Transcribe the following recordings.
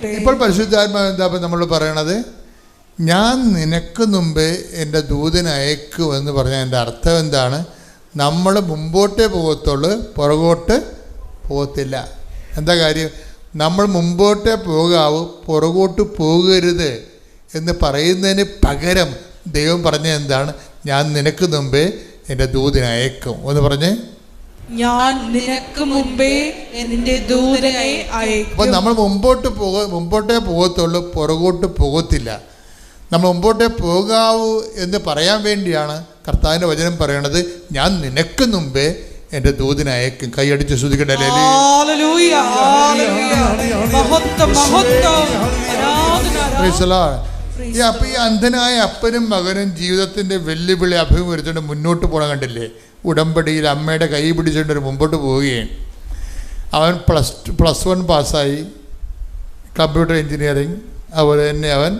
ഇപ്പോൾ പരിശുദ്ധാത്മാവ് എന്താ നമ്മൾ പറയണത്? ഞാൻ നിനക്ക് മുമ്പേ എൻ്റെ ദൂതനെ അയക്കുമെന്ന് പറഞ്ഞാൽ എൻ്റെ അർത്ഥം എന്താണ്? നമ്മൾ മുമ്പോട്ടേ പോകത്തുള്ളൂ, പുറകോട്ട് പോകത്തില്ല. എന്താ കാര്യം? നമ്മൾ മുമ്പോട്ടേ പോകാവൂ, പുറകോട്ട് പോകരുത് എന്ന് പറയുന്നതിന് പകരം ദൈവം പറഞ്ഞ എന്താണ്? ഞാൻ നിനക്ക് മുമ്പേ എൻ്റെ ദൂതനെ അയക്കും എന്ന് പറഞ്ഞ്, ഞാൻ നിനക്ക് മുമ്പേ നിന്റെ ദൂതനെ അയക്കും. അപ്പോൾ നമ്മൾ മുമ്പോട്ടേ പോകത്തുള്ളൂ, പുറകോട്ട് പോകത്തില്ല. നമ്മൾ മുമ്പോട്ടേ പോകാവൂ എന്ന് പറയാൻ വേണ്ടിയാണ് കർത്താവിൻ്റെ വചനം പറയണത്, ഞാൻ നിനക്ക് മുമ്പേ എൻ്റെ ദൂതനെ അയക്കും. കൈയടിച്ച് ശ്രുതിക്കട്ടെ. അപ്പൊ ഈ അന്ധനായ അപ്പനും മകനും ജീവിതത്തിന്റെ വെല്ലുവിളി അഭിമുഖീകരിച്ചുകൊണ്ട് മുന്നോട്ട് പോകണം. കണ്ടില്ലേ? ഉടമ്പടിയിൽ അമ്മയുടെ കൈ പിടിച്ചുകൊണ്ട് മുമ്പോട്ട് പോവുകയാണ്. അവൻ പ്ലസ് 1 പാസ്സായി, കമ്പ്യൂട്ടർ എഞ്ചിനീയറിങ്. അതുപോലെ തന്നെ അവൻ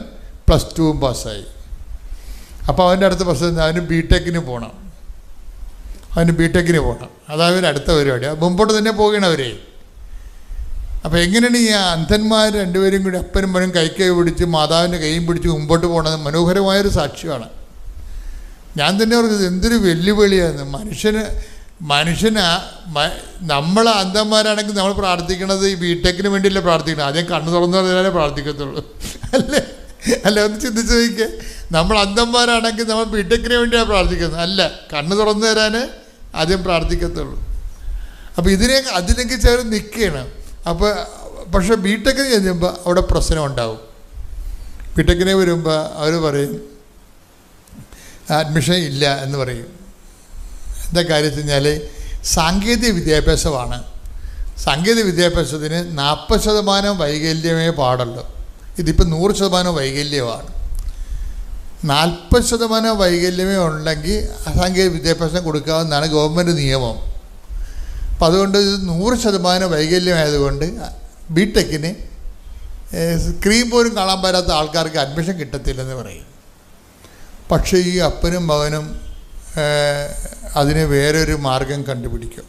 +2 പാസ്സായി. അപ്പോൾ അവൻ്റെ അടുത്ത പ്രശ്നം അവന് ബിടെക്കിന് പോകണം. അതാണ് അടുത്ത പരിപാടി. മുമ്പോട്ട് തന്നെ പോവുകയാണ് അവരെ. അപ്പോൾ എങ്ങനെയാണ് ഈ അന്ധന്മാർ രണ്ടുപേരും കൂടി അപ്പനും മകനും കൈ പിടിച്ച് മാതാവിൻ്റെ കൈയും പിടിച്ച് മുമ്പോട്ട് പോകണത്? മനോഹരമായൊരു സാക്ഷ്യമാണ്. ഞാൻ തന്നെ പറഞ്ഞത് എന്തൊരു വെല്ലുവിളിയാണ്. മനുഷ്യന് നമ്മൾ അന്ധന്മാരാണെങ്കിൽ നമ്മൾ പ്രാർത്ഥിക്കണത് ഈ ബിടെക്കിന് വേണ്ടിയല്ലേ പ്രാർത്ഥിക്കണം? ആദ്യം കണ്ണു തുറന്നു പറഞ്ഞാലേ പ്രാർത്ഥിക്കത്തുള്ളൂ, അല്ലേ? ഒന്ന് ചിന്തിച്ച് നോക്കിയേ. നമ്മൾ അന്ധന്മാരാണെങ്കിൽ നമ്മൾ ബിടെക്കിന് വേണ്ടിയാണ് പ്രാർത്ഥിക്കുന്നത്, അല്ല, കണ്ണു തുറന്നു തരാൻ ആദ്യം പ്രാർത്ഥിക്കത്തുള്ളൂ. അപ്പോൾ അതിലേക്ക് ചേർന്ന് നിൽക്കുകയാണ്. അപ്പോൾ പക്ഷേ ബിടെക്കിന് ചെല്ലുമ്പോൾ അവിടെ പ്രശ്നം ഉണ്ടാവും. ബിടെക്കിനെ വരുമ്പോൾ അവർ പറയും അഡ്മിഷൻ ഇല്ല എന്ന് പറയും. എന്താ കാര്യം വെച്ച് കഴിഞ്ഞാൽ സാങ്കേതിക വിദ്യാഭ്യാസമാണ്. സാങ്കേതിക വിദ്യാഭ്യാസത്തിന് 40% വൈകല്യമേ പാടുള്ളൂ. ഇതിപ്പോൾ 100% വൈകല്യമാണ്. 40% വൈകല്യമേ ഉണ്ടെങ്കിൽ സാങ്കേതിക വിദ്യാഭ്യാസം കൊടുക്കാവുന്നതാണ് ഗവൺമെൻറ് നിയമം. അപ്പം അതുകൊണ്ട് 100% വൈകല്യമായതുകൊണ്ട് ബിടെക്കിന് സ്ക്രീൻ പോലും കാണാൻ പറ്റാത്ത ആൾക്കാർക്ക് അഡ്മിഷൻ കിട്ടത്തില്ലെന്ന് പറയും. പക്ഷേ ഈ അപ്പനും മകനും അതിന് വേറൊരു മാർഗം കണ്ടുപിടിക്കും.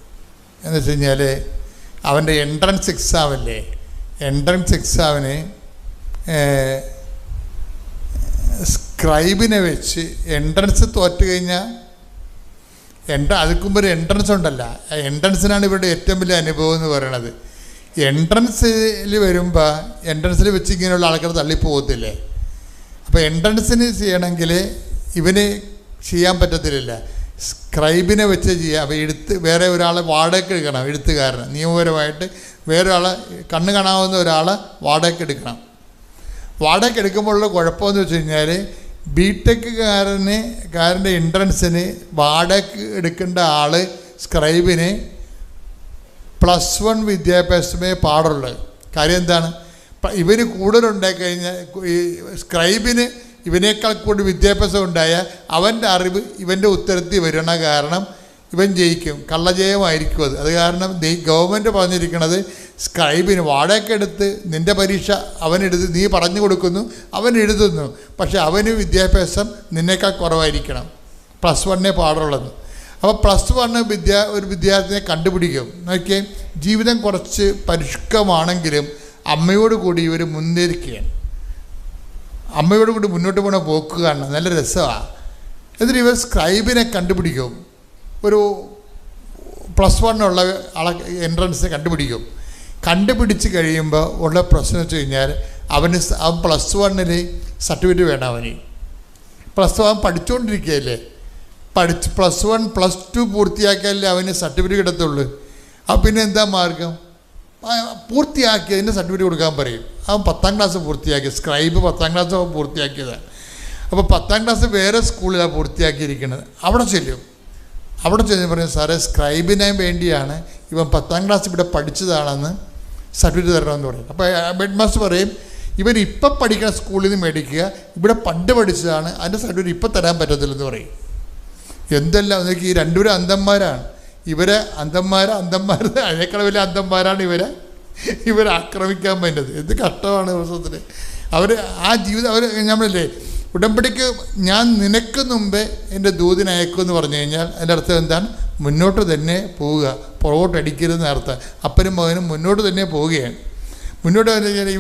എന്ന് വെച്ച് കഴിഞ്ഞാൽ അവൻ്റെ എൻട്രൻസ് എക്സാമില്ലേ, എൻട്രൻസ് എക്സാമിന് സ്ക്രൈബിനെ വെച്ച് എൻട്രൻസ് തോറ്റു കഴിഞ്ഞാൽ അതിക്കുമ്പോൾ ഒരു എൻട്രൻസ് ഉണ്ടല്ല, എൻട്രൻസിനാണ് ഇവരുടെ ഏറ്റവും വലിയ അനുഭവം എന്ന് പറയണത്. എൻട്രൻസിൽ വരുമ്പോൾ എൻട്രൻസിൽ വെച്ച് ഇങ്ങനെയുള്ള ആൾക്കാർ തള്ളിപ്പോകത്തില്ലേ? അപ്പോൾ എൻട്രൻസിന് ചെയ്യണമെങ്കിൽ ഇവന് ചെയ്യാൻ പറ്റത്തില്ല, സ്ക്രൈബിനെ വെച്ച് ചെയ്യാം. അപ്പോൾ വേറെ ഒരാളെ വാടകയ്ക്ക് എടുക്കണം, എഴുത്തുകാരന് നിയമപരമായിട്ട് വേറെ ആളെ കണ്ണ് കാണാവുന്ന ഒരാളെ വാടകയ്ക്ക് എടുക്കണം. വാടകയ്ക്ക് എടുക്കുമ്പോഴുള്ള കുഴപ്പമെന്ന് വെച്ച് കഴിഞ്ഞാൽ ബിടെക്കുകാരൻ്റെ എൻട്രൻസിന് വാടകയ്ക്ക് എടുക്കേണ്ട ആൾ സ്ക്രൈബിന് +1 വിദ്യാഭ്യാസമേ പാടുള്ളൂ. കാര്യം എന്താണ്? ഇവന് കൂടുതലുണ്ടായി കഴിഞ്ഞാൽ ഈ സ്ക്രൈബിന് ഇവനേക്കാൾ കൂടുതൽ വിദ്യാഭ്യാസം ഉണ്ടായാൽ അവൻ്റെ അറിവ് ഇവൻ്റെ ഉത്തരത്തിൽ വരണ കാരണം ഇവൻ ജയിക്കും, കള്ളജയമായിരിക്കും അത്. അത് കാരണം ഗവൺമെൻറ് പറഞ്ഞിരിക്കുന്നത് സ്ക്രൈബിന് വാടകയ്ക്കെടുത്ത് നിൻ്റെ പരീക്ഷ അവനെടുത്ത് നീ പറഞ്ഞു കൊടുക്കുന്നു, അവൻ എഴുതുന്നു, പക്ഷേ അവന് വിദ്യാഭ്യാസം നിന്നേക്കാൾ കുറവായിരിക്കണം, +1 പാടുള്ളത്. അപ്പോൾ +1 ഒരു വിദ്യാർത്ഥിയെ കണ്ടുപിടിക്കും. നോക്കിയേ, ജീവിതം കുറച്ച് പരിഷ്കമാണെങ്കിലും അമ്മയോട് കൂടി ഇവർ മുന്നേറിക്കുകയാണ്. അമ്മയോട് കൂടി മുന്നോട്ട് പോകണ പോക്ക് കാണണം, നല്ല രസമാണ്. എന്നിട്ട് ഇവർ സ്ക്രൈബിനെ കണ്ടുപിടിക്കും. ഒരു +1 ഉള്ള ആളെ എൻട്രൻസിനെ കണ്ടുപിടിച്ച് കഴിയുമ്പോൾ ഉള്ള പ്രശ്നം വെച്ച് കഴിഞ്ഞാൽ അവൻ +1 സർട്ടിഫിക്കറ്റ് വേണം. അവന് +1 പഠിച്ചുകൊണ്ടിരിക്കുകയല്ലേ, +1 +2 പൂർത്തിയാക്കിയാലേ അവന് സർട്ടിഫിക്കറ്റ് കിട്ടത്തുള്ളൂ. അപ്പോൾ പിന്നെ എന്താ മാർഗം? പൂർത്തിയാക്കിയതിൻ്റെ സർട്ടിഫിക്കറ്റ് കൊടുക്കാൻ പറയും. അവൻ 10ാം ക്ലാസ് പൂർത്തിയാക്കി, സ്ക്രൈബ് 10ാം ക്ലാസ് അവൻ പൂർത്തിയാക്കിയതാണ്. അപ്പോൾ 10ാം ക്ലാസ് വേറെ സ്കൂളിലാണ് പൂർത്തിയാക്കിയിരിക്കുന്നത്. അവിടെ ചെല്ലും പറയും, സാറേ സ്ക്രൈബിന് വേണ്ടിയാണ് ഇവൻ 10ാം ക്ലാസ് ഇവിടെ പഠിച്ചതാണെന്ന് സർട്ടിഫിക്കറ്റ് തരണമെന്ന് പറയും. അപ്പോൾ ഹെഡ് മാസ്റ്റർ പറയും, ഇവൻ ഇപ്പം പഠിക്കുന്ന സ്കൂളിൽ നിന്ന് മേടിക്കുക, ഇവിടെ പണ്ട് പഠിച്ചതാണ്, അതിൻ്റെ സർട്ടിഫിക്കറ്റ് ഇപ്പം തരാൻ പറ്റത്തില്ലെന്ന് പറയും. എന്തെല്ലാം ഈ രണ്ടുപേരും അന്ധന്മാരാണ്. ഇവരെ അന്ധന്മാർ അതിനേക്കാൾ വലിയ അന്ധന്മാരാണ് ഇവരെ ആക്രമിക്കാൻ പറ്റുന്നത്. എന്ത് കഷ്ടമാണ് ദിവസത്തിൽ അവർ ആ ജീവിതം. അവർ നമ്മളല്ലേ ഉടമ്പടിക്ക് ഞാൻ നിനക്ക് മുമ്പേ എൻ്റെ ദൂതനെ അയക്കുമെന്ന് പറഞ്ഞു കഴിഞ്ഞാൽ അതിൻ്റെ അർത്ഥം എന്താണ്? മുന്നോട്ട് തന്നെ പോവുക, പുറകോട്ടടിക്കരുതെന്ന് അർത്ഥം. അപ്പനും മകനും മുന്നോട്ട് തന്നെ പോവുകയാണ്. മുന്നോട്ട് വന്നു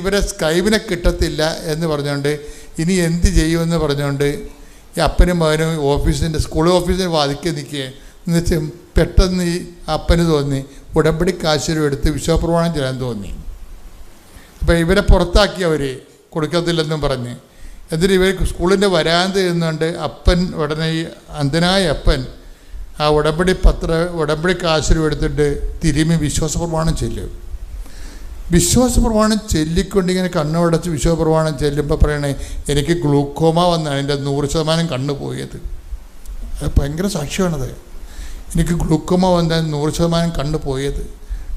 ഇവരെ സ്ക്രൈബിനെ കിട്ടത്തില്ല എന്ന് പറഞ്ഞുകൊണ്ട് ഇനി എന്ത് ചെയ്യുമെന്ന് പറഞ്ഞുകൊണ്ട് ഈ അപ്പനും മകനും സ്കൂൾ ഓഫീസിന് വാതിക്കെ നിൽക്കുക. എന്നുവെച്ചാൽ പെട്ടെന്ന് ഈ അപ്പന് തോന്നി ഉടമ്പടി കാശുരും എടുത്ത് വിശ്വപ്രമാണം ചെയ്യാൻ തോന്നി. അപ്പോൾ ഇവരെ പുറത്താക്കി അവർ കൊടുക്കത്തില്ലെന്നും പറഞ്ഞ്. എന്നിട്ട് ഇവർ സ്കൂളിൻ്റെ വരാന്ത ഇരുന്നുകൊണ്ട് അപ്പൻ ഉടനെ ഈ അന്ധനായ അപ്പൻ ആ ഉടമ്പടി കാശുരും എടുത്തിട്ട് തിരുമ്മി വിശ്വാസപ്രമാണം ചെല്ലും. വിശ്വാസപ്രമാണം ചൊല്ലിക്കൊണ്ടിങ്ങനെ കണ്ണുടച്ച് വിശ്വാസപ്രമാണം ചെല്ലുമ്പോൾ പറയണേ എനിക്ക് ഗ്ലൂക്കോമ വന്നാണ് എൻ്റെ 100% കണ്ണ് പോയത്. അത് ഭയങ്കര സാക്ഷ്യമാണത്. എനിക്ക് ഗ്ലൂക്കോമ വന്നാൽ 100% കണ്ണ് പോയത്.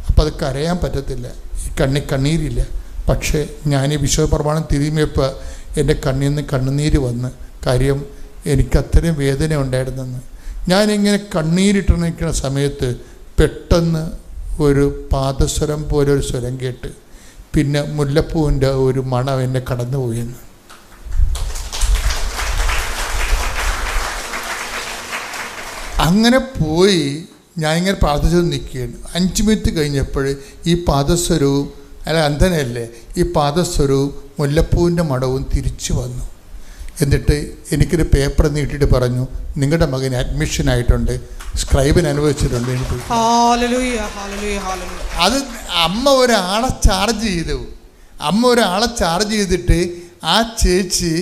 അപ്പോൾ അത് കരയാൻ പറ്റത്തില്ല, ഈ കണ്ണീരില്ല. പക്ഷേ ഞാൻ ഈ വിശ്വാസപ്രമാണം തിരുമ്മിയപ്പോൾ എൻ്റെ കണ്ണിൽ നിന്ന് കണ്ണുനീര് വന്ന്. കാര്യം എനിക്കത്രയും വേദന ഉണ്ടായിരുന്നെന്ന്. ഞാനിങ്ങനെ കണ്ണീരിട്ട് നിൽക്കുന്ന സമയത്ത് പെട്ടെന്ന് ഒരു പാദസ്വരം പോലെ ഒരു സ്വരം കേട്ട് പിന്നെ മുല്ലപ്പൂവിൻ്റെ ഒരു മണം എന്നെ കടന്നുപോയെന്ന്. അങ്ങനെ പോയി ഞാനിങ്ങനെ പ്രാർത്ഥിച്ചത് നിൽക്കുകയാണ്. 5 മിനിറ്റ് കഴിഞ്ഞപ്പോൾ ഈ പാദസ്വരവും അന്ധനല്ലേ, ഈ പാദസ്വരവും മുല്ലപ്പൂവിൻ്റെ മണവും തിരിച്ചു വന്നു. എന്നിട്ട് എനിക്കൊരു പേപ്പർ നീട്ടിയിട്ട് പറഞ്ഞു, നിങ്ങളുടെ മകന് അഡ്മിഷനായിട്ടുണ്ട്, സ്ക്രൈബിന് അനുവദിച്ചിട്ടുണ്ട്. അത് അമ്മ ഒരാളെ ചാർജ് ചെയ്തിട്ട് ആ ചേച്ചി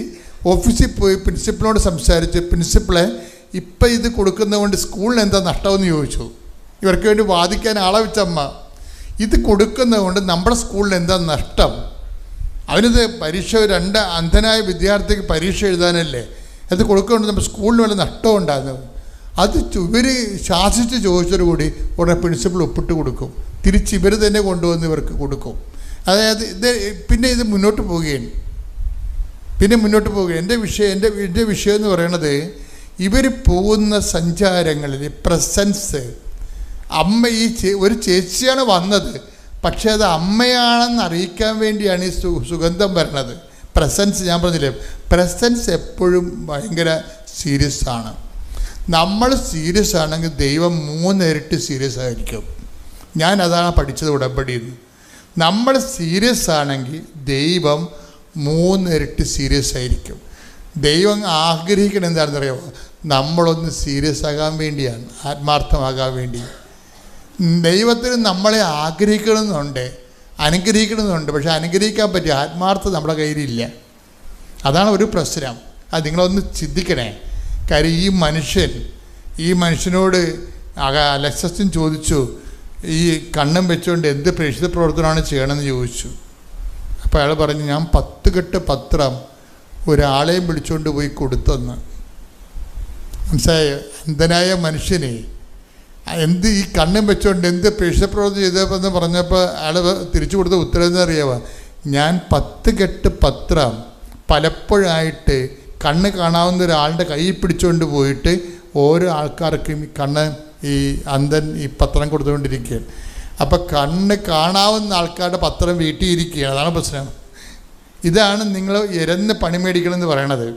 ഓഫീസിൽ പോയി പ്രിൻസിപ്പളിനോട് സംസാരിച്ച്, പ്രിൻസിപ്പളെ ഇപ്പം ഇത് കൊടുക്കുന്നതുകൊണ്ട് സ്കൂളിന് എന്താ നഷ്ടമെന്ന് ചോദിച്ചു. ഇവർക്ക് വേണ്ടി വാദിക്കാൻ ആളെ വെച്ചമ്മ, ഇത് കൊടുക്കുന്നതുകൊണ്ട് നമ്മുടെ സ്കൂളിന് എന്താ നഷ്ടം? അവനിത് പരീക്ഷ 2 അന്ധനായ വിദ്യാർത്ഥിക്ക് പരീക്ഷ എഴുതാനല്ലേ, അത് കൊടുക്കുന്നുണ്ട് നമ്മുടെ സ്കൂളിന് വല്ല നഷ്ടം ഉണ്ടാകുന്നത്. അത് ഇവർ ശാസിച്ച് ചോദിച്ചതോടുകൂടി ഉടനെ പ്രിൻസിപ്പൾ ഒപ്പിട്ട് കൊടുക്കും. തിരിച്ച് ഇവർ തന്നെ കൊണ്ടുവന്ന് ഇവർക്ക് കൊടുക്കും. അതായത് ഇത് മുന്നോട്ട് പോവുകയാണ്. എൻ്റെ വിഷയം എന്ന് പറയുന്നത്, ഇവർ പോകുന്ന സഞ്ചാരങ്ങളിൽ പ്രസൻസ് അമ്മ ഒരു ചേച്ചിയാണ് വന്നത്, പക്ഷേ അത് അമ്മയാണെന്ന് അറിയിക്കാൻ വേണ്ടിയാണ് ഈ സുഗന്ധം വരണത്. പ്രസൻസ് ഞാൻ പറഞ്ഞില്ലേ, പ്രസൻസ് എപ്പോഴും ഭയങ്കര സീരിയസ് ആണ്. നമ്മൾ സീരിയസ് ആണെങ്കിൽ ദൈവം 3 ഇരട്ടി സീരിയസ് ആയിരിക്കും. ഞാൻ അതാണ് പഠിച്ചത് ഉടമ്പടിയിൽ. നമ്മൾ സീരിയസ് ആണെങ്കിൽ ദൈവം 3 ഇരട്ടി സീരിയസ് ആയിരിക്കും. ദൈവം ആഗ്രഹിക്കണം എന്താണെന്നറിയാമോ? നമ്മളൊന്ന് സീരിയസ് ആകാൻ വേണ്ടിയാണ്, ആത്മാർത്ഥമാകാൻ വേണ്ടി. ദൈവത്തിന് നമ്മളെ അനുഗ്രഹിക്കണമെന്നുണ്ട്, പക്ഷെ അനുഗ്രഹിക്കാൻ പറ്റിയ ആത്മാർത്ഥത നമ്മുടെ കയ്യിലില്ല. അതാണ് ഒരു പ്രശ്നം. അത് നിങ്ങളൊന്ന് ചിന്തിക്കണേ. കാര്യം ഈ മനുഷ്യനോട് അലക്സസ്റ്റിൻ ചോദിച്ചു, ഈ കണ്ണും വെച്ചുകൊണ്ട് എന്ത് പ്രേക്ഷിത പ്രവർത്തനമാണ് ചെയ്യണമെന്ന് ചോദിച്ചു. അപ്പോൾ അയാൾ പറഞ്ഞു, ഞാൻ 10 കെട്ട് പത്രം ഒരാളെയും വിളിച്ചുകൊണ്ട് പോയി കൊടുത്തെന്ന്. മനസ്സിലായോ? അന്ധനായ മനുഷ്യനെ ഈ കണ്ണും വെച്ചുകൊണ്ട് എന്ത് പ്രേക്ഷിത പ്രവർത്തനം ചെയ്തതെന്ന് പറഞ്ഞപ്പോൾ അയാൾ തിരിച്ചു കൊടുത്ത ഉത്തരം എന്നറിയാമോ? ഞാൻ 10 കെട്ട് പത്രം പലപ്പോഴായിട്ട് കണ്ണ് കാണാവുന്ന ഒരാളുടെ കൈ പിടിച്ചുകൊണ്ട് പോയിട്ട് ഓരോ ആൾക്കാർക്കും ഈ അന്ധൻ ഈ പത്രം കൊടുത്തുകൊണ്ടിരിക്കുകയാണ്. അപ്പം കണ്ണ് കാണാവുന്ന ആൾക്കാരുടെ പത്രം വീട്ടിൽ ഇരിക്കുകയാണ്. അതാണ് പ്രശ്നം. ഇതാണ് നിങ്ങൾ ഇരന്ന് പണി മേടിക്കണമെന്ന് പറയണത്.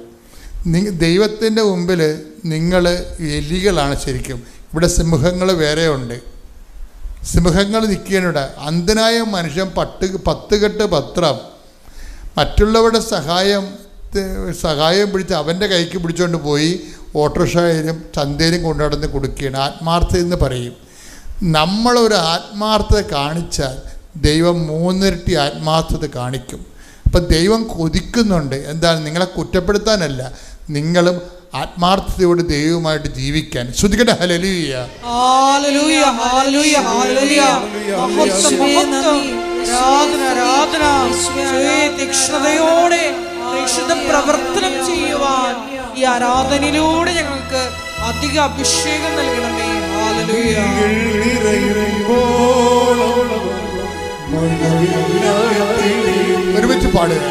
ദൈവത്തിൻ്റെ മുമ്പിൽ നിങ്ങൾ എലികളാണ് ശരിക്കും. ഇവിടെ സിംഹങ്ങൾ വേറെ ഉണ്ട്. സിംഹങ്ങൾ നിൽക്കാനിവിടെ. അന്ധനായ മനുഷ്യൻ 10 കെട്ട് പത്രം മറ്റുള്ളവരുടെ സഹായം പിടിച്ച് അവൻ്റെ കൈക്ക് പിടിച്ചുകൊണ്ട് പോയി ഓട്ടോറിക്ഷയിലും ചന്തയിലും കൊണ്ടുനടന്ന് കൊടുക്കുകയാണ്. ആത്മാർത്ഥത എന്ന് പറയും. നമ്മളൊരു ആത്മാർത്ഥത കാണിച്ചാൽ ദൈവം 3 ഇരട്ടി ആത്മാർത്ഥത കാണിക്കും. അപ്പം ദൈവം കൊതിക്കുന്നുണ്ട്. എന്താണ്? നിങ്ങളെ കുറ്റപ്പെടുത്താനല്ല, നിങ്ങളും ആത്മാർത്ഥതയോട് ദൈവവുമായിട്ട് ജീവിക്കാൻ. ശ്രുതിക്കട്ടെ, ഹല്ലേലൂയ. പ്രവർത്തനം ചെയ്യുവാൻ ഈ ആരാധനയിലൂടെ ഞങ്ങൾക്ക് അധിക അഭിഷേകം നൽകണമേ. ഹല്ലേലൂയ. ഒരുമിച്ച് പാടുക.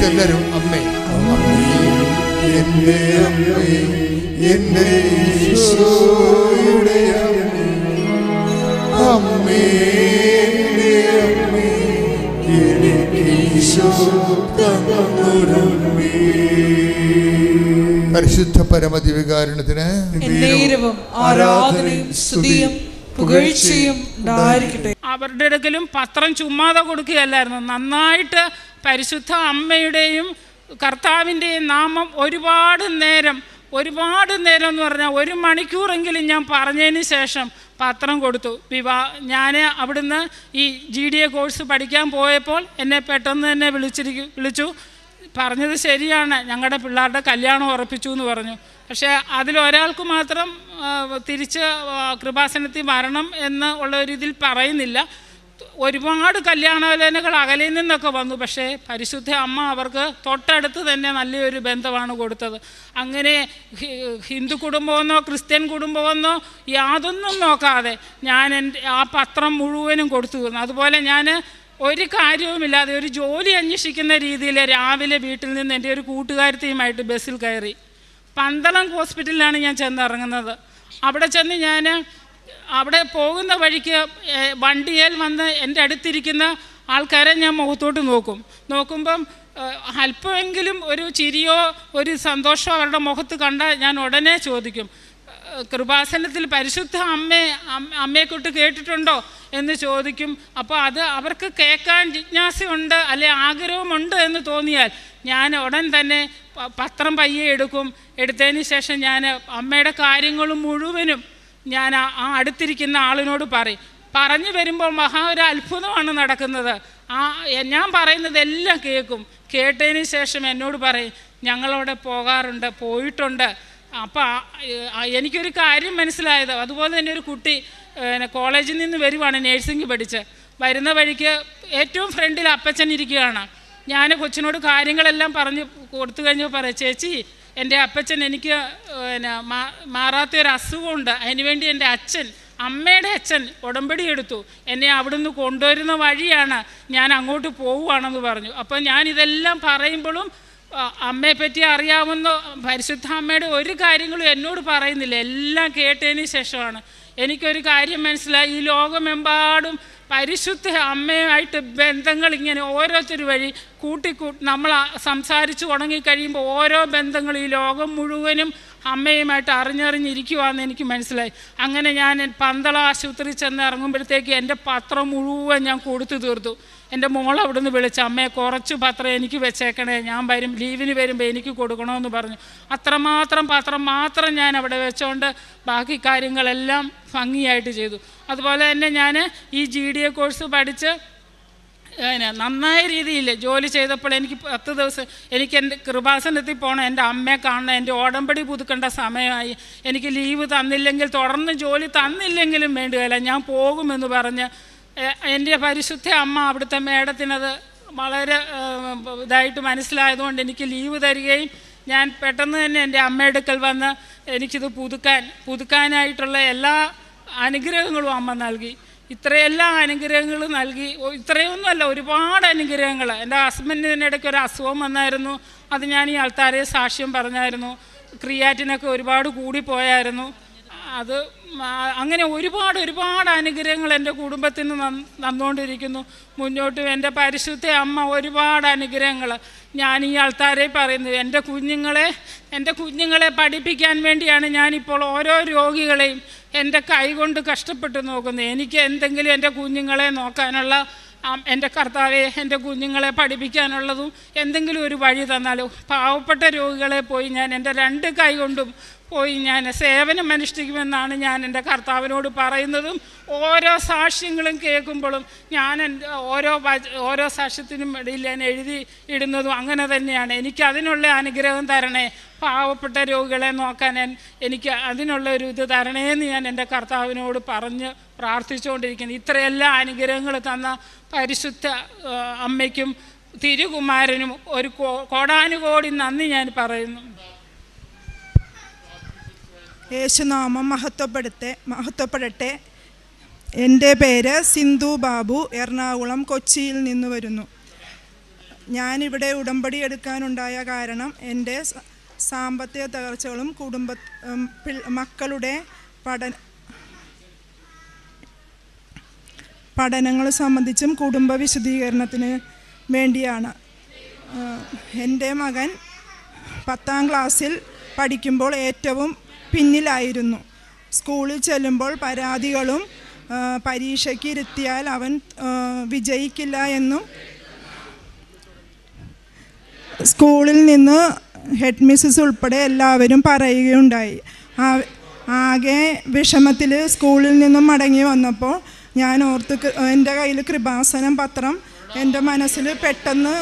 എല്ലാവരും അമ്മേ, എന്റെ അമ്മേ, എന്റെ ഈശോയുടെ അമ്മേ, അമ്മേ, എനിക്ക് ഈശോ തന്നൊരമ്മേ. പരിശുദ്ധ പരമദിവ്യകാരുണ്യത്തിന് ആരാധനയും സ്തുതിയും പുകഴ്ചയും ഉണ്ടായിരിക്കട്ടെ. അവരുടെ അടുക്കലും പത്രം ചുമ്മാതെ കൊടുക്കുകയല്ലായിരുന്നു. നന്നായിട്ട് പരിശുദ്ധ അമ്മയുടെയും കർത്താവിൻ്റെയും നാമം ഒരുപാട് നേരം എന്ന് പറഞ്ഞാൽ 1 മണിക്കൂറെങ്കിലും ഞാൻ പറഞ്ഞതിന് ശേഷം പത്രം കൊടുത്തു. ഞാൻ അവിടുന്ന് ഈ GDA കോഴ്സ് പഠിക്കാൻ പോയപ്പോൾ എന്നെ പെട്ടെന്ന് തന്നെ വിളിച്ചു. പറഞ്ഞത് ശരിയാണ്, ഞങ്ങളുടെ പിള്ളേരുടെ കല്യാണം ഉറപ്പിച്ചു എന്ന് പറഞ്ഞു. പക്ഷേ അതിലൊരാൾക്ക് മാത്രം തിരിച്ച് കൃപാസനത്തിൽ വരണം എന്ന് ഉള്ള ഒരു ഇതിൽ പറയുന്നില്ല. ഒരുപാട് കല്യാണാലോചനകൾ അകലിൽ നിന്നൊക്കെ വന്നു. പക്ഷേ പരിശുദ്ധ അമ്മ അവർക്ക് തൊട്ടടുത്ത് തന്നെ നല്ലൊരു ബന്ധമാണ് കൊടുത്തത്. അങ്ങനെ ഹിന്ദു കുടുംബമെന്നോ ക്രിസ്ത്യൻ കുടുംബമെന്നോ യാതൊന്നും നോക്കാതെ ഞാൻ ആ പത്രം മുഴുവനും കൊടുത്തു. അതുപോലെ ഞാൻ ഒരു കാര്യവുമില്ലാതെ ഒരു ജോലി അന്വേഷിക്കുന്ന രീതിയിൽ രാവിലെ വീട്ടിൽ നിന്ന് എൻ്റെ ഒരു കൂട്ടുകാരത്തിയുമായിട്ട് ബസ്സിൽ കയറി പന്തളം ഹോസ്പിറ്റലിലാണ് ഞാൻ ചെന്നിറങ്ങുന്നത്. അവിടെ ചെന്ന് ഞാൻ അവിടെ പോകുന്ന വഴിക്ക് വണ്ടിയിൽ വന്ന് എൻ്റെ അടുത്തിരിക്കുന്ന ആൾക്കാരെ ഞാൻ മുഖത്തോട്ട് നോക്കുമ്പം അല്പമെങ്കിലും ഒരു ചിരിയോ ഒരു സന്തോഷമോ അവരുടെ മുഖത്ത് കണ്ടാൽ ഞാൻ ഉടനെ ചോദിക്കും, കൃപാസനത്തിൽ പരിശുദ്ധ അമ്മയെക്കുറിച്ച് കേട്ടിട്ടുണ്ടോ എന്ന് ചോദിക്കും. അപ്പോൾ അത് അവർക്ക് കേൾക്കാൻ ജിജ്ഞാസയുണ്ട് അല്ലെ ആഗ്രഹമുണ്ട് എന്ന് തോന്നിയാൽ ഞാൻ ഉടൻ തന്നെ പത്രം പയ്യെ എടുത്തതിന് ശേഷം ഞാൻ അമ്മയുടെ കാര്യങ്ങളും മുഴുവനും ഞാൻ ആ അടുത്തിരിക്കുന്ന ആളിനോട് പറഞ്ഞു വരുമ്പോൾ ഒരു അത്ഭുതമാണ് നടക്കുന്നത്. ഞാൻ പറയുന്നതെല്ലാം കേട്ടതിന് ശേഷം എന്നോട് പറയും, ഞങ്ങളവിടെ പോയിട്ടുണ്ട്. അപ്പോൾ എനിക്കൊരു കാര്യം മനസ്സിലായത്, അതുപോലെ തന്നെ ഒരു കുട്ടി കോളേജിൽ നിന്ന് വരുവാണ്, നേഴ്സിംഗ് പഠിച്ച് വരുന്ന വഴിക്ക് ഏറ്റവും ഫ്രണ്ടിൽ അപ്പച്ചൻ ഇരിക്കുകയാണ്. ഞാൻ കൊച്ചിനോട് കാര്യങ്ങളെല്ലാം പറഞ്ഞു കൊടുത്തു കഴിഞ്ഞപ്പോൾ പറയും, ചേച്ചി എൻ്റെ അപ്പച്ചൻ എനിക്ക് മാറാത്തൊരു അസുഖമുണ്ട്, അതിനുവേണ്ടി എൻ്റെ അമ്മയുടെ അച്ഛൻ ഉടമ്പടി എടുത്തു, എന്നെ അവിടുന്ന് കൊണ്ടുവരുന്ന വഴിയാണ്, ഞാൻ അങ്ങോട്ട് പോവുകയാണെന്ന് പറഞ്ഞു. അപ്പോൾ ഞാനിതെല്ലാം പറയുമ്പോഴും അമ്മയെപ്പറ്റി അറിയാവുന്ന പരിശുദ്ധ അമ്മയുടെ ഒരു കാര്യങ്ങളും എന്നോട് പറയുന്നില്ല. എല്ലാം കേട്ടതിന് ശേഷമാണ് എനിക്കൊരു കാര്യം മനസ്സിലായി. ഈ ലോകമെമ്പാടും പരിശുദ്ധ അമ്മയുമായിട്ട് ബന്ധങ്ങൾ ഇങ്ങനെ ഓരോരുത്തർ വഴി നമ്മൾ സംസാരിച്ച് തുടങ്ങിക്കഴിയുമ്പോൾ ഓരോ ബന്ധങ്ങൾ ഈ ലോകം മുഴുവനും അമ്മയുമായിട്ട് അറിഞ്ഞിരിക്കുവാന്ന് എനിക്ക് മനസ്സിലായി. അങ്ങനെ ഞാൻ പന്തളം ആശുപത്രി ചെന്ന് ഇറങ്ങുമ്പോഴത്തേക്ക് എൻ്റെ പത്രം മുഴുവൻ ഞാൻ കൊടുത്തു തീർത്തു. എൻ്റെ മോൾ അവിടുന്ന് വിളിച്ച്, അമ്മയെ കുറച്ച് പത്രം എനിക്ക് വെച്ചേക്കണേ, ഞാൻ ലീവിന് വരുമ്പോൾ എനിക്ക് കൊടുക്കണമെന്ന് പറഞ്ഞു. അത്രമാത്രം പത്രം മാത്രം ഞാൻ അവിടെ വെച്ചുകൊണ്ട് ബാക്കി കാര്യങ്ങളെല്ലാം ഭംഗിയായിട്ട് ചെയ്തു. അതുപോലെ തന്നെ ഞാൻ ഈ GDA കോഴ്സ് പഠിച്ച് നന്നായ രീതിയിൽ ജോലി ചെയ്തപ്പോൾ എനിക്ക് 10 ദിവസം എനിക്ക് എൻ്റെ കൃപാസനത്തിൽ പോകണം, എൻ്റെ അമ്മയെ കാണണം, എൻ്റെ ഓടമ്പടി പുതുക്കേണ്ട സമയമായി. എനിക്ക് ലീവ് തന്നില്ലെങ്കിൽ, തുടർന്ന് ജോലി തന്നില്ലെങ്കിലും വേണ്ടിയല്ല, ഞാൻ പോകുമെന്ന് പറഞ്ഞ് എൻ്റെ പരിശുദ്ധ അമ്മ അവിടുത്തെ മേഡത്തിനത് വളരെ ഇതായിട്ട് മനസ്സിലായതുകൊണ്ട് എനിക്ക് ലീവ് തരികയും ഞാൻ പെട്ടെന്ന് തന്നെ എൻ്റെ അമ്മയുടെ അടുക്കൽ വന്ന് എനിക്കിത് പുതുക്കാനായിട്ടുള്ള എല്ലാ അനുഗ്രഹങ്ങളും അമ്മ നൽകി. ഇത്രയെല്ലാം അനുഗ്രഹങ്ങൾ നൽകി. ഇത്രയൊന്നുമല്ല, ഒരുപാട് അനുഗ്രഹങ്ങൾ. എൻ്റെ ഹസ്ബൻഡിനിടയ്ക്ക് ഒരു അസുഖം വന്നായിരുന്നു, അത് ഞാൻ ഈ ആൾക്കാരെ സാക്ഷ്യം പറഞ്ഞായിരുന്നു. ക്രിയാറ്റിനൊക്കെ ഒരുപാട് കൂടിപ്പോയായിരുന്നു. അത് അങ്ങനെ ഒരുപാട് അനുഗ്രഹങ്ങൾ എൻ്റെ കുടുംബത്തിന് തന്നുകൊണ്ടിരിക്കുന്നു. മുന്നോട്ട് എൻ്റെ പരിശുദ്ധ അമ്മ ഒരുപാട് അനുഗ്രഹങ്ങൾ. ഞാൻ ഈ ആൾക്കാരെ പറയുന്നത്, എൻ്റെ കുഞ്ഞുങ്ങളെ പഠിപ്പിക്കാൻ വേണ്ടിയാണ് ഞാനിപ്പോൾ ഓരോ രോഗികളെയും എൻ്റെ കൈകൊണ്ട് കഷ്ടപ്പെട്ട് നോക്കുന്നത്. എനിക്ക് എന്തെങ്കിലും എൻ്റെ കുഞ്ഞുങ്ങളെ നോക്കാനുള്ള, എൻ്റെ കർത്താവെ എൻ്റെ കുഞ്ഞുങ്ങളെ പഠിപ്പിക്കാനുള്ളതും എന്തെങ്കിലും ഒരു വഴി തന്നാലോ. പാവപ്പെട്ട രോഗികളെ പോയി ഞാൻ എൻ്റെ 2 കൈ കൊണ്ടും പോയി ഞാൻ സേവനം അനുഷ്ഠിക്കുമെന്നാണ് ഞാൻ എൻ്റെ കർത്താവിനോട് പറയുന്നതും ഓരോ സാക്ഷ്യങ്ങളും കേൾക്കുമ്പോഴും ഞാൻ ഓരോ സാക്ഷ്യത്തിനും ഇടയിൽ ഞാൻ എഴുതി ഇടുന്നതും അങ്ങനെ തന്നെയാണ്. എനിക്ക് അതിനുള്ള അനുഗ്രഹം തരണേ, പാവപ്പെട്ട രോഗികളെ നോക്കാൻ എനിക്ക് അതിനുള്ള ഒരു ഇത് തരണേന്ന് ഞാൻ എൻ്റെ കർത്താവിനോട് പറഞ്ഞ് പ്രാർത്ഥിച്ചുകൊണ്ടിരിക്കുന്നു. ഇത്രയെല്ലാം അനുഗ്രഹങ്ങൾ തന്ന പരിശുദ്ധ അമ്മയ്ക്കും തിരുകുമാരനും ഒരു കോടാനുകോടി നന്ദി ഞാൻ പറയുന്നു. യേശുനാമം മഹത്വപ്പെടട്ടെ. എൻ്റെ പേര് സിന്ധു ബാബു, എറണാകുളം കൊച്ചിയിൽ നിന്ന് വരുന്നു. ഞാനിവിടെ ഉടമ്പടി എടുക്കാനുണ്ടായ കാരണം എൻ്റെ സാമ്പത്തിക തകർച്ചകളും മക്കളുടെ പഠനങ്ങൾ സംബന്ധിച്ചും കുടുംബ വിശദീകരണത്തിന് വേണ്ടിയാണ്. എൻ്റെ മകൻ 10ാം ക്ലാസ്സിൽ പഠിക്കുമ്പോൾ ഏറ്റവും പിന്നിലായിരുന്നു. സ്കൂളിൽ ചെല്ലുമ്പോൾ പരാതികളും പരീക്ഷയ്ക്ക് ഇരുത്തിയാൽ അവൻ വിജയിക്കില്ല എന്നും സ്കൂളിൽ നിന്ന് ഹെഡ് മിസ്സസ് ഉൾപ്പെടെ എല്ലാവരും പറയുകയുണ്ടായി. ആകെ വിഷമത്തിൽ സ്കൂളിൽ നിന്നും മടങ്ങി വന്നപ്പോൾ ഞാൻ ഓർത്ത് എൻ്റെ കയ്യിൽ കൃപാസനം പത്രം എൻ്റെ മനസ്സിൽ പെട്ടെന്ന്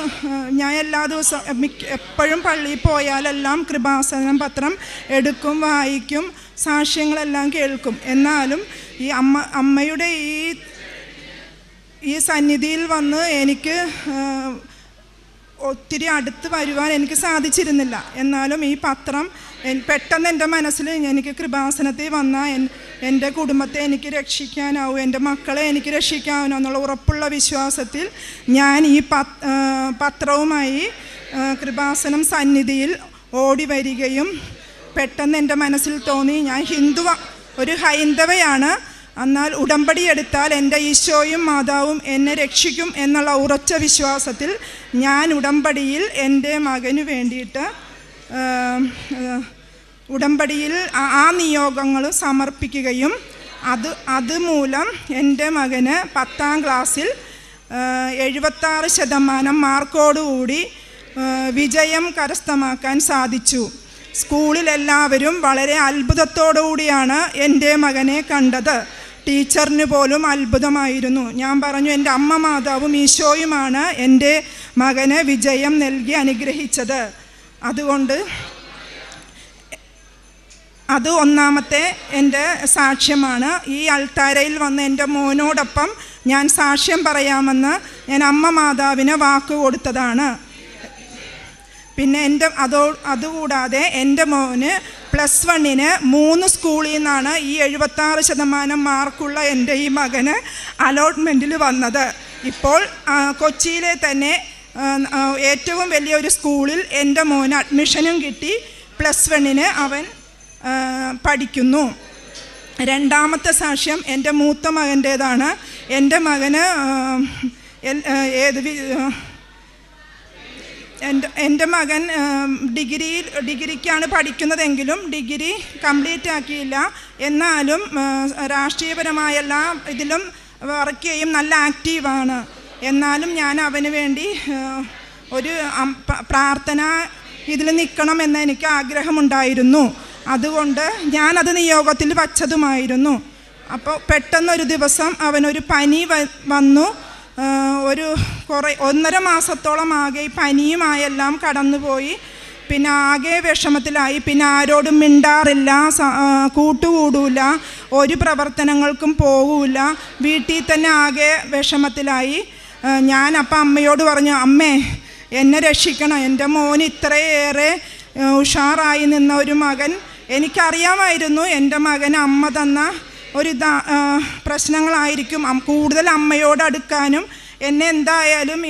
ഞാൻ എല്ലാ ദിവസവും എപ്പോഴും പള്ളിയിൽ പോയാലെല്ലാം കൃപാസനം പത്രം എടുക്കും, വായിക്കും, സാക്ഷ്യങ്ങളെല്ലാം കേൾക്കും. എന്നാലും ഈ അമ്മയുടെ ഈ സന്നിധിയിൽ വന്ന് എനിക്ക് ഒത്തിരി അടുത്ത് വരുവാൻ എനിക്ക് സാധിച്ചിരുന്നില്ല. എന്നാലും ഈ പത്രം പെട്ടെന്ന് എൻ്റെ മനസ്സിൽ എനിക്ക് കൃപാസനത്തിൽ വന്നാൽ എൻ്റെ കുടുംബത്തെ എനിക്ക് രക്ഷിക്കാനാവും, എൻ്റെ മക്കളെ എനിക്ക് രക്ഷിക്കാവുന്നോ എന്നുള്ള ഉറപ്പുള്ള വിശ്വാസത്തിൽ ഞാൻ ഈ പത്രവുമായി കൃപാസനം സന്നിധിയിൽ ഓടി വരികയും പെട്ടെന്ന് എൻ്റെ മനസ്സിൽ തോന്നി ഞാൻ ഒരു ഹൈന്ദവയാണ്, എന്നാൽ ഉടമ്പടി എടുത്താൽ എൻ്റെ ഈശോയും മാതാവും എന്നെ രക്ഷിക്കും എന്നുള്ള ഉറച്ച വിശ്വാസത്തിൽ ഞാൻ ഉടമ്പടിയിൽ എൻ്റെ മകന് വേണ്ടിയിട്ട് ഉടമ്പടിയിൽ ആ നിയോഗങ്ങൾ സമർപ്പിക്കുകയും അതുമൂലം എൻ്റെ മകന് 10ാം ക്ലാസ്സിൽ 76% മാർക്കോടുകൂടി വിജയം കരസ്ഥമാക്കാൻ സാധിച്ചു. സ്കൂളിലെല്ലാവരും വളരെ അത്ഭുതത്തോടുകൂടിയാണ് എൻ്റെ മകനെ കണ്ടത്. ടീച്ചറിന് പോലും അത്ഭുതമായിരുന്നു. ഞാൻ പറഞ്ഞു, എൻ്റെ അമ്മ മാതാവും ഈശോയുമാണ് എൻ്റെ മകന് വിജയം നൽകി അനുഗ്രഹിച്ചത്. അതുകൊണ്ട് അത് ഒന്നാമത്തെ എൻ്റെ സാക്ഷ്യമാണ്. ഈ അൾത്താരയിൽ വന്ന് എൻ്റെ മോനോടൊപ്പം ഞാൻ സാക്ഷ്യം പറയാമെന്ന് ഞാൻ അമ്മ മാതാവിന് വാക്ക് കൊടുത്തതാണ്. പിന്നെ അതുകൂടാതെ എൻ്റെ മോന് +1 3 സ്കൂളിൽ നിന്നാണ് ഈ 76% മാർക്കുള്ള എൻ്റെ ഈ മകന് അലോട്ട്മെൻറ്റിൽ വന്നത്. ഇപ്പോൾ കൊച്ചിയിലെ തന്നെ ഏറ്റവും വലിയൊരു സ്കൂളിൽ എൻ്റെ മോന് അഡ്മിഷനും കിട്ടി. +1 അവൻ പഠിക്കുന്നു. രണ്ടാമത്തെ സാക്ഷ്യം എൻ്റെ മൂത്ത മകൻ്റേതാണ്. എൻ്റെ മകന് എൻ്റെ മകൻ ഡിഗ്രിക്കാണ് പഠിക്കുന്നതെങ്കിലും ഡിഗ്രി കംപ്ലീറ്റ് ആക്കിയില്ല. എന്നാലും രാഷ്ട്രീയപരമായ എല്ലാ ഇതിലും വർക്ക് ചെയ്യും, നല്ല ആക്റ്റീവാണ്. എന്നാലും ഞാൻ അവന് വേണ്ടി ഒരു പ്രാർത്ഥന ഇതിൽ നിൽക്കണമെന്ന് എനിക്ക് ആഗ്രഹമുണ്ടായിരുന്നു. അതുകൊണ്ട് ഞാനത് നിയോഗത്തിൽ വച്ചതുമായിരുന്നു. അപ്പോൾ പെട്ടെന്നൊരു ദിവസം അവനൊരു പനി വന്നു. 1.5 മാസത്തോളം ആകെ ഈ പനിയുമായെല്ലാം കടന്നുപോയി. പിന്നെ ആകെ വിഷമത്തിലായി. പിന്നെ ആരോടും മിണ്ടാറില്ല, കൂട്ടുകൂടില്ല, ഒരു പ്രവർത്തനങ്ങൾക്കും പോകില്ല, വീട്ടിൽ തന്നെ ആകെ വിഷമത്തിലായി. ഞാൻ അപ്പം അമ്മയോട് പറഞ്ഞു, അമ്മേ എന്നെ രക്ഷിക്കണം, എൻ്റെ മോന് ഇത്രയേറെ ഉഷാറായി നിന്ന ഒരു മകൻ. എനിക്കറിയാമായിരുന്നു എൻ്റെ മകന് അമ്മ തന്ന പ്രശ്നങ്ങളായിരിക്കും കൂടുതൽ അമ്മയോട് അടുക്കാനും എന്നെ എന്തായാലും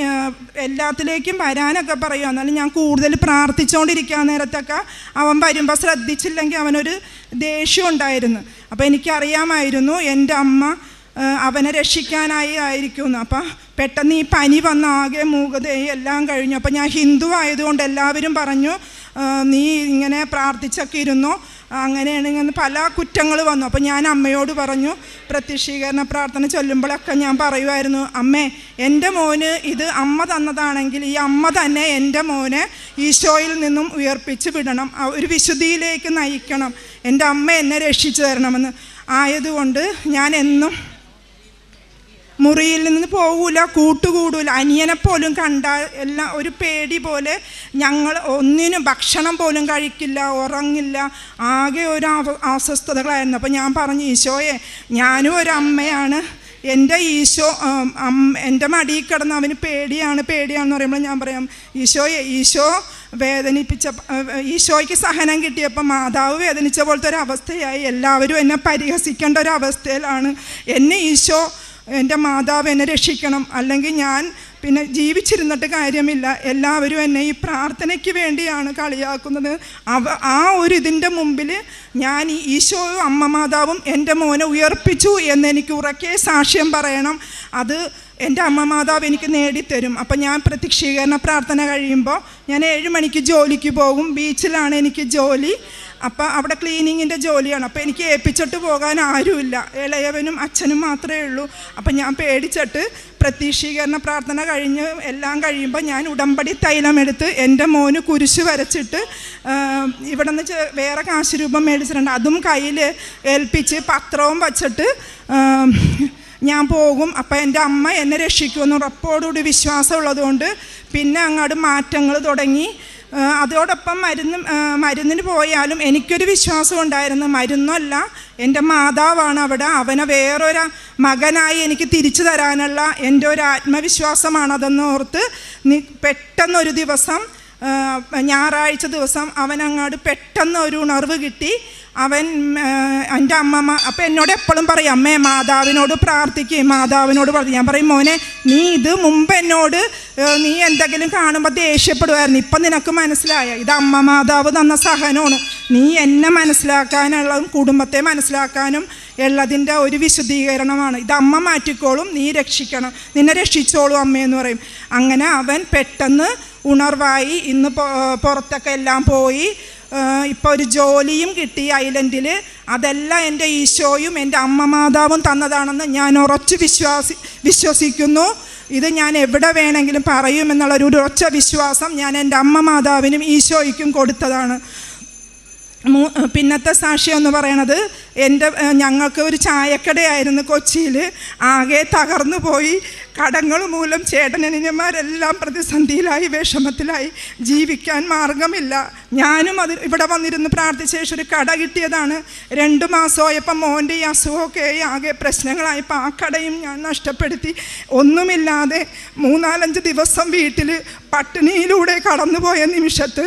എല്ലാത്തിലേക്കും വരാനൊക്കെ പറയും. എന്നാലും ഞാൻ കൂടുതൽ പ്രാർത്ഥിച്ചുകൊണ്ടിരിക്കാൻ നേരത്തൊക്കെ അവൻ വരുമ്പോൾ ശ്രദ്ധിച്ചില്ലെങ്കിൽ അവനൊരു ദേഷ്യം ഉണ്ടായിരുന്നു. അപ്പോൾ എനിക്കറിയാമായിരുന്നു എൻ്റെ അമ്മ അവനെ രക്ഷിക്കാനായി ആയിരിക്കുമെന്ന്. അപ്പം പെട്ടെന്ന് ഈ പനി വന്ന ആകെ മൂകതയും എല്ലാം കഴിഞ്ഞു. അപ്പം ഞാൻ ഹിന്ദു ആയതുകൊണ്ട് എല്ലാവരും പറഞ്ഞു നീ ഇങ്ങനെ പ്രാർത്ഥിച്ചൊക്കെ ഇരുന്നോ, അങ്ങനെയാണ് ഇങ്ങനെ പല കുറ്റങ്ങൾ വന്നു. അപ്പോൾ ഞാൻ അമ്മയോട് പറഞ്ഞു, പ്രത്യക്ഷീകരണ പ്രാർത്ഥന ചൊല്ലുമ്പോഴൊക്കെ ഞാൻ പറയുമായിരുന്നു, അമ്മേ എൻ്റെ മോന് ഇത് അമ്മ തന്നതാണെങ്കിൽ ഈ അമ്മ തന്നെ എൻ്റെ മോനെ ഈശോയിൽ നിന്നും ഉയർപ്പിച്ച് വിടണം, ഒരു വിശുദ്ധിയിലേക്ക് നയിക്കണം, എൻ്റെ അമ്മ എന്നെ രക്ഷിച്ചു തരണമെന്ന്. ആയതുകൊണ്ട് ഞാൻ എന്നും മുറിയിൽ നിന്ന് പോകൂല, കൂട്ടുകൂടൂല. അനിയനെപ്പോലും കണ്ടാൽ എല്ലാം ഒരു പേടി പോലെ. ഞങ്ങൾ ഒന്നിനും ഭക്ഷണം പോലും കഴിക്കില്ല, ഉറങ്ങില്ല, ആകെ ഒരു അസ്വസ്ഥതകളായിരുന്നു. അപ്പോൾ ഞാൻ പറഞ്ഞു, ഈശോയെ ഞാനും ഒരു അമ്മയാണ്, എൻ്റെ ഈശോ എൻ്റെ മടിയിൽ കിടന്ന് അവന് പേടിയാണെന്ന് പറയുമ്പോൾ ഞാൻ പറയാം, ഈശോയെ ഈശോ ഈശോയ്ക്ക് സഹനം കിട്ടിയപ്പോൾ മാതാവ് വേദനിച്ച പോലത്തെ ഒരു അവസ്ഥയായി. എല്ലാവരും എന്നെ പരിഹസിക്കേണ്ട ഒരു അവസ്ഥയിലാണ്. എന്നെ ഈശോ, എൻ്റെ മാതാവ് എന്നെ രക്ഷിക്കണം, അല്ലെങ്കിൽ ഞാൻ പിന്നെ ജീവിച്ചിരുന്നിട്ട് കാര്യമില്ല. എല്ലാവരും എന്നെ ഈ പ്രാർത്ഥനയ്ക്ക് വേണ്ടിയാണ് കളിയാക്കുന്നത്. ആ ഒരു ഇതിൻ്റെ മുമ്പിൽ ഞാൻ ഈശോയും അമ്മ മാതാവും എൻ്റെ മോനെ ഉയർപ്പിച്ചു എന്നെനിക്ക് ഉറക്കെ സാക്ഷ്യം പറയണം. അത് എൻ്റെ അമ്മ മാതാവ് എനിക്ക് നേടിത്തരും. അപ്പം ഞാൻ പ്രത്യക്ഷീകരണ പ്രാർത്ഥന കഴിയുമ്പോൾ ഞാൻ 7 മണിക്ക് ജോലിക്ക് പോകും. ബീച്ചിലാണ് എനിക്ക് ജോലി. അപ്പം അവിടെ ക്ലീനിങ്ങിൻ്റെ ജോലിയാണ്. അപ്പോൾ എനിക്ക് ഏൽപ്പിച്ചിട്ട് പോകാൻ ആരുമില്ല, ഇളയവനും അച്ഛനും മാത്രമേ ഉള്ളൂ. അപ്പം ഞാൻ പേടിച്ചിട്ട് പ്രത്യക്ഷീകരണ പ്രാർത്ഥന എല്ലാം കഴിയുമ്പോൾ ഞാൻ ഉടമ്പടി തൈലം എടുത്ത് എൻ്റെ മോന് കുരിശ് വരച്ചിട്ട് ഇവിടെ നിന്ന് വേറെ കാശ് രൂപം മേടിച്ചിട്ടുണ്ട്, അതും കയ്യിൽ ഏൽപ്പിച്ച് പത്രവും വച്ചിട്ട് ഞാൻ പോകും. അപ്പം എൻ്റെ അമ്മ എന്നെ രക്ഷിക്കുമെന്ന് ഉറപ്പോടുകൂടി വിശ്വാസമുള്ളതുകൊണ്ട് പിന്നെ അങ്ങോട്ട് മാറ്റങ്ങൾ തുടങ്ങി. അതോടൊപ്പം മരുന്നിന് പോയാലും എനിക്കൊരു വിശ്വാസം ഉണ്ടായിരുന്നു, മരുന്നല്ല എൻ്റെ മാതാവാണ് അവിടെ, അവനെ വേറൊരു മകനായി എനിക്ക് തിരിച്ചു തരാനുള്ള എൻ്റെ ഒരു ആത്മവിശ്വാസമാണ് അതെന്ന് ഓർത്ത് പെട്ടെന്നൊരു ദിവസം, ഞായറാഴ്ച ദിവസം അവനങ്ങോട്ട് പെട്ടെന്ന് ഒരു ഉണർവ് കിട്ടി. അവൻ എൻ്റെ അമ്മമ്മ അപ്പം എന്നോട് എപ്പോഴും പറയും, അമ്മേ മാതാവിനോട് പ്രാർത്ഥിക്കും, മാതാവിനോട് പ്രാർത്ഥിക്കും. ഞാൻ പറയും, മോനെ നീ ഇത് മുമ്പ് എന്നോട് നീ എന്തെങ്കിലും കാണുമ്പോൾ ദേഷ്യപ്പെടുമായിരുന്നു, ഇപ്പം നിനക്ക് മനസ്സിലായ ഇത് അമ്മ മാതാവ് തന്ന സഹനമാണ്, നീ എന്നെ മനസ്സിലാക്കാനുള്ളതും കുടുംബത്തെ മനസ്സിലാക്കാനും ഉള്ളതിൻ്റെ ഒരു വിശുദ്ധീകരണമാണ്, ഇത് അമ്മ മാറ്റിക്കോളും, നീ രക്ഷിക്കണം, നിന്നെ രക്ഷിച്ചോളും അമ്മയെന്ന് പറയും. അങ്ങനെ അവൻ പെട്ടെന്ന് ഉണർവായി. ഇന്ന് പുറത്തൊക്കെ എല്ലാം പോയി, ഇപ്പോൾ ഒരു ജോലിയും കിട്ടി ഐലൻഡിൽ. അതെല്ലാം എൻ്റെ ഈശോയും എൻ്റെ അമ്മ മാതാവും തന്നതാണെന്ന് ഞാൻ ഉറച്ച് വിശ്വസിക്കുന്നു. ഇത് ഞാൻ എവിടെ വേണമെങ്കിലും പറയുമെന്നുള്ളൊരു ഉറച്ച വിശ്വാസം ഞാൻ എൻ്റെ അമ്മ മാതാവിനും ഈശോയ്ക്കും കൊടുത്തതാണ്. പിന്നത്തെ സാക്ഷ്യം എന്ന് പറയണത്, ഞങ്ങൾക്ക് ഒരു ചായക്കടയായിരുന്നു കൊച്ചിയിൽ, ആകെ തകർന്നു പോയി. കടങ്ങൾ മൂലം ചേട്ടനനിയന്മാരെല്ലാം പ്രതിസന്ധിയിലായി, വിഷമത്തിലായി, ജീവിക്കാൻ മാർഗമില്ല. ഞാനും ഇവിടെ വന്നിരുന്ന് പ്രാർത്ഥിച്ച ശേഷം ഒരു കട കിട്ടിയതാണ്. 2 മാസമായപ്പോൾ മോൻ്റെ ഈ അസുഖമൊക്കെ ആകെ പ്രശ്നങ്ങളായപ്പോൾ ആ കടയും ഞാൻ നഷ്ടപ്പെടുത്തി. ഒന്നുമില്ലാതെ 3-4 ദിവസം വീട്ടിൽ പട്ടിണിയിലൂടെ കടന്നുപോയ നിമിഷത്ത്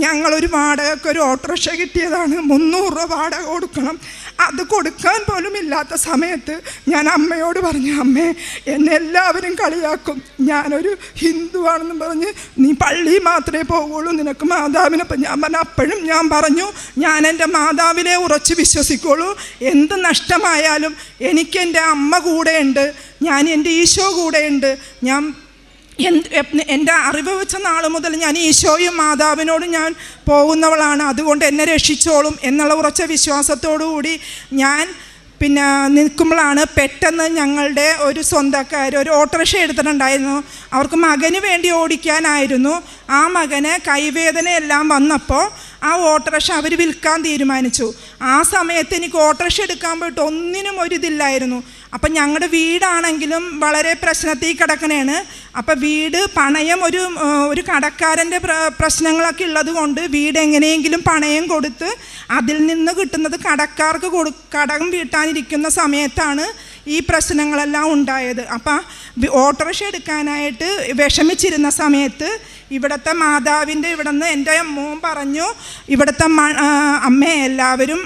ഞങ്ങളൊരു വാടകയ്ക്കൊരു ഓട്ടോറിക്ഷ കിട്ടിയതാണ്. 300 രൂപ വാടക കൊടുക്കണം. അത് കൊടുക്കാൻ പോലും ഇല്ലാത്ത സമയത്ത് ഞാൻ അമ്മയോട് പറഞ്ഞു, അമ്മേ എന്നെ എല്ലാവരും കളിയാക്കും, ഞാനൊരു ഹിന്ദുവാണെന്ന് പറഞ്ഞ് നീ പള്ളി മാത്രമേ പോകുള്ളൂ, നിനക്ക് മാതാവിനൊപ്പം. ഞാൻ പറഞ്ഞു, അപ്പോഴും ഞാൻ പറഞ്ഞു, ഞാൻ എൻ്റെ മാതാവിനെ ഉറച്ച് വിശ്വസിക്കുള്ളൂ, എന്ത് നഷ്ടമായാലും എനിക്ക് എൻ്റെ അമ്മ കൂടെയുണ്ട്, ഞാൻ എൻ്റെ ഈശോ കൂടെയുണ്ട്. ഞാൻ എൻ്റെ അറിവ് വെച്ച നാൾ മുതൽ ഞാൻ ഈശോയും മാതാവിനോടും ഞാൻ പോകുന്നവളാണ്, അതുകൊണ്ട് എന്നെ രക്ഷിച്ചോളും എന്നുള്ള ഉറച്ച വിശ്വാസത്തോടു കൂടി ഞാൻ പിന്നെ നിൽക്കുമ്പോഴാണ് പെട്ടെന്ന് ഞങ്ങളുടെ ഒരു സ്വന്തക്കാർ ഒരു ഓട്ടോറിക്ഷ എടുത്തിട്ടുണ്ടായിരുന്നു. അവർക്ക് മകന് വേണ്ടി ഓടിക്കാനായിരുന്നു. ആ മകന് കൈവേദനയെല്ലാം വന്നപ്പോൾ ആ ഓട്ടോറിക്ഷ അവർ വിൽക്കാൻ തീരുമാനിച്ചു. ആ സമയത്ത് എനിക്ക് ഓട്ടോറിക്ഷ എടുക്കാൻ പോയിട്ട് ഒന്നിനും ഒരിതില്ലായിരുന്നു. അപ്പം ഞങ്ങളുടെ വീടാണെങ്കിലും വളരെ പ്രശ്നത്തിൽ കിടക്കണേണ്. അപ്പം വീട് പണയം ഒരു കടക്കാരൻ്റെ പ്രശ്നങ്ങളൊക്കെ ഉള്ളത് കൊണ്ട് വീട് എങ്ങനെയെങ്കിലും പണയം കൊടുത്ത് അതിൽ നിന്ന് കിട്ടുന്നത് കടക്കാർക്ക് കടം വീട്ടാനിരിക്കുന്ന സമയത്താണ് ഈ പ്രശ്നങ്ങളെല്ലാം ഉണ്ടായത്. അപ്പം ഓട്ടോറിക്ഷ എടുക്കാനായിട്ട് വിഷമിച്ചിരുന്ന സമയത്ത് ഇവിടുത്തെ മാതാവിൻ്റെ ഇവിടെ നിന്ന് എൻ്റെ മോൻ പറഞ്ഞു, ഇവിടുത്തെ അമ്മേ എല്ലാവരും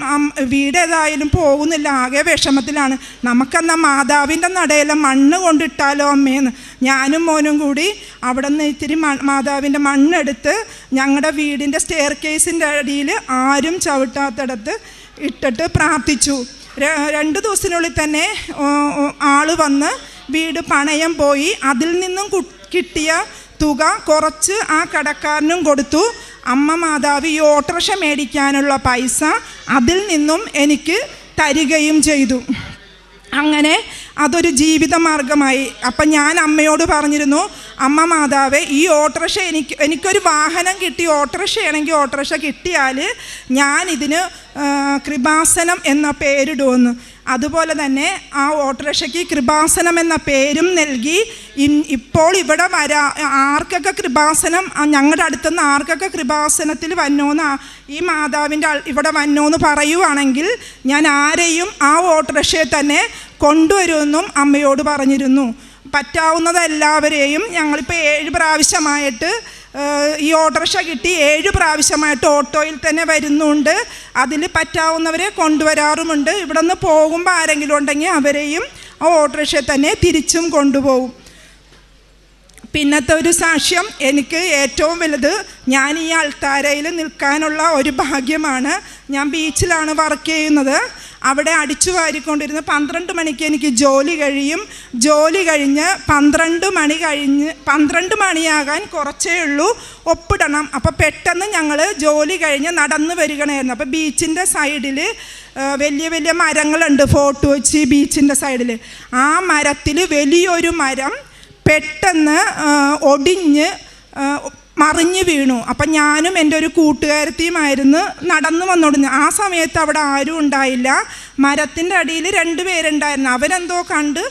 വീട് ഏതായാലും പോകുന്നില്ല, ആകെ വിഷമത്തിലാണ്, നമുക്കെന്നാൽ മാതാവിൻ്റെ നടയിലെ മണ്ണ് കൊണ്ടിട്ടാലോ അമ്മേന്ന്. ഞാനും മോനും കൂടി അവിടെ നിന്ന് ഇത്തിരി മാതാവിൻ്റെ മണ്ണെടുത്ത് ഞങ്ങളുടെ വീടിൻ്റെ സ്റ്റെയർ കേസിൻ്റെ അടിയിൽ ആരും ചവിട്ടാത്തിടത്ത് ഇട്ടിട്ട് പ്രാർത്ഥിച്ചു. 2 ദിവസത്തിനുള്ളിൽ തന്നെ ആൾ വന്ന് വീട് പണയം പോയി. അതിൽ നിന്നും കിട്ടിയ തുക കുറച്ച് ആ കടക്കാരനും കൊടുത്തു. അമ്മ മാതാവ് ഈ ഓട്ടോറിക്ഷ മേടിക്കാനുള്ള പൈസ അതിൽ നിന്നും എനിക്ക് തരികയും ചെയ്തു. അങ്ങനെ അതൊരു ജീവിതമാർഗമായി. അപ്പം ഞാൻ അമ്മയോട് പറഞ്ഞിരുന്നു, അമ്മ മാതാവേ, ഈ ഓട്ടോറിക്ഷ എനിക്കൊരു വാഹനം കിട്ടി, ഓട്ടോറിക്ഷയാണെങ്കിൽ ഓട്ടോറിക്ഷ കിട്ടിയാൽ ഞാൻ ഇതിന് കൃപാസനം എന്ന പേരിടുമെന്ന്. അതുപോലെ തന്നെ ആ ഓട്ടോറിക്ഷയ്ക്ക് കൃപാസനം എന്ന പേരും നൽകി. ഇപ്പോൾ ഇവിടെ ആർക്കൊക്കെ കൃപാസനം, ഞങ്ങളുടെ അടുത്തുനിന്ന് ആർക്കൊക്കെ കൃപാസനത്തിൽ വന്നോന്ന്, ഈ മാതാവിൻ്റെ ഇവിടെ വന്നോന്ന് പറയുവാണെങ്കിൽ ഞാൻ ആരെയും ആ ഓട്ടോറിക്ഷയെ തന്നെ കൊണ്ടുവരുമെന്നും അമ്മയോട് പറഞ്ഞിരുന്നു. പറ്റാവുന്നതെല്ലാവരെയും ഞങ്ങളിപ്പോൾ 7 പ്രാവശ്യമായിട്ട് ഈ ഓട്ടോറിക്ഷ കിട്ടി 7 പ്രാവശ്യമായിട്ട് ഓട്ടോയിൽ തന്നെ വരുന്നുണ്ട്. അതിൽ പറ്റാവുന്നവരെ കൊണ്ടുവരാറുമുണ്ട്. ഇവിടെ നിന്ന് പോകുമ്പോൾ ആരെങ്കിലും ഉണ്ടെങ്കിൽ അവരെയും ആ ഓട്ടോറിക്ഷയിൽ തന്നെ തിരിച്ചും കൊണ്ടുപോകും. പിന്നത്തെ ഒരു സാക്ഷ്യം, എനിക്ക് ഏറ്റവും വലുത് ഞാൻ ഈ അൾത്താരയിൽ നിൽക്കാനുള്ള ഒരു ഭാഗ്യമാണ്. ഞാൻ ബീച്ചിലാണ് വർക്ക് ചെയ്യുന്നത്. അവിടെ അടിച്ചു വാരിക്കൊണ്ടിരുന്ന് 12 മണിക്ക് എനിക്ക് ജോലി കഴിയും. ജോലി കഴിഞ്ഞ് 12 മണിയാകാൻ കുറച്ചേ ഉള്ളൂ, ഒപ്പിടണം. അപ്പോൾ പെട്ടെന്ന് ഞങ്ങൾ ജോലി കഴിഞ്ഞ് നടന്ന് വരികയായിരുന്നു. അപ്പോൾ ബീച്ചിൻ്റെ സൈഡിൽ വലിയ വലിയ മരങ്ങളുണ്ട്, ഫോർട്ട് കൊച്ചി ബീച്ചിൻ്റെ സൈഡിൽ. ആ മരത്തിൽ വലിയൊരു മരം പെട്ടെന്ന് ഒടിഞ്ഞ് മറിഞ്ഞ് വീണു. അപ്പം ഞാനും എൻ്റെ ഒരു കൂട്ടുകാരത്തിയുമായിരുന്നു നടന്നു വന്നോടുന്നു. ആ സമയത്ത് അവിടെ ആരും ഉണ്ടായില്ല. മരത്തിൻ്റെ അടിയിൽ 2 പേരുണ്ടായിരുന്നു. അവരെന്തോ കണ്ട്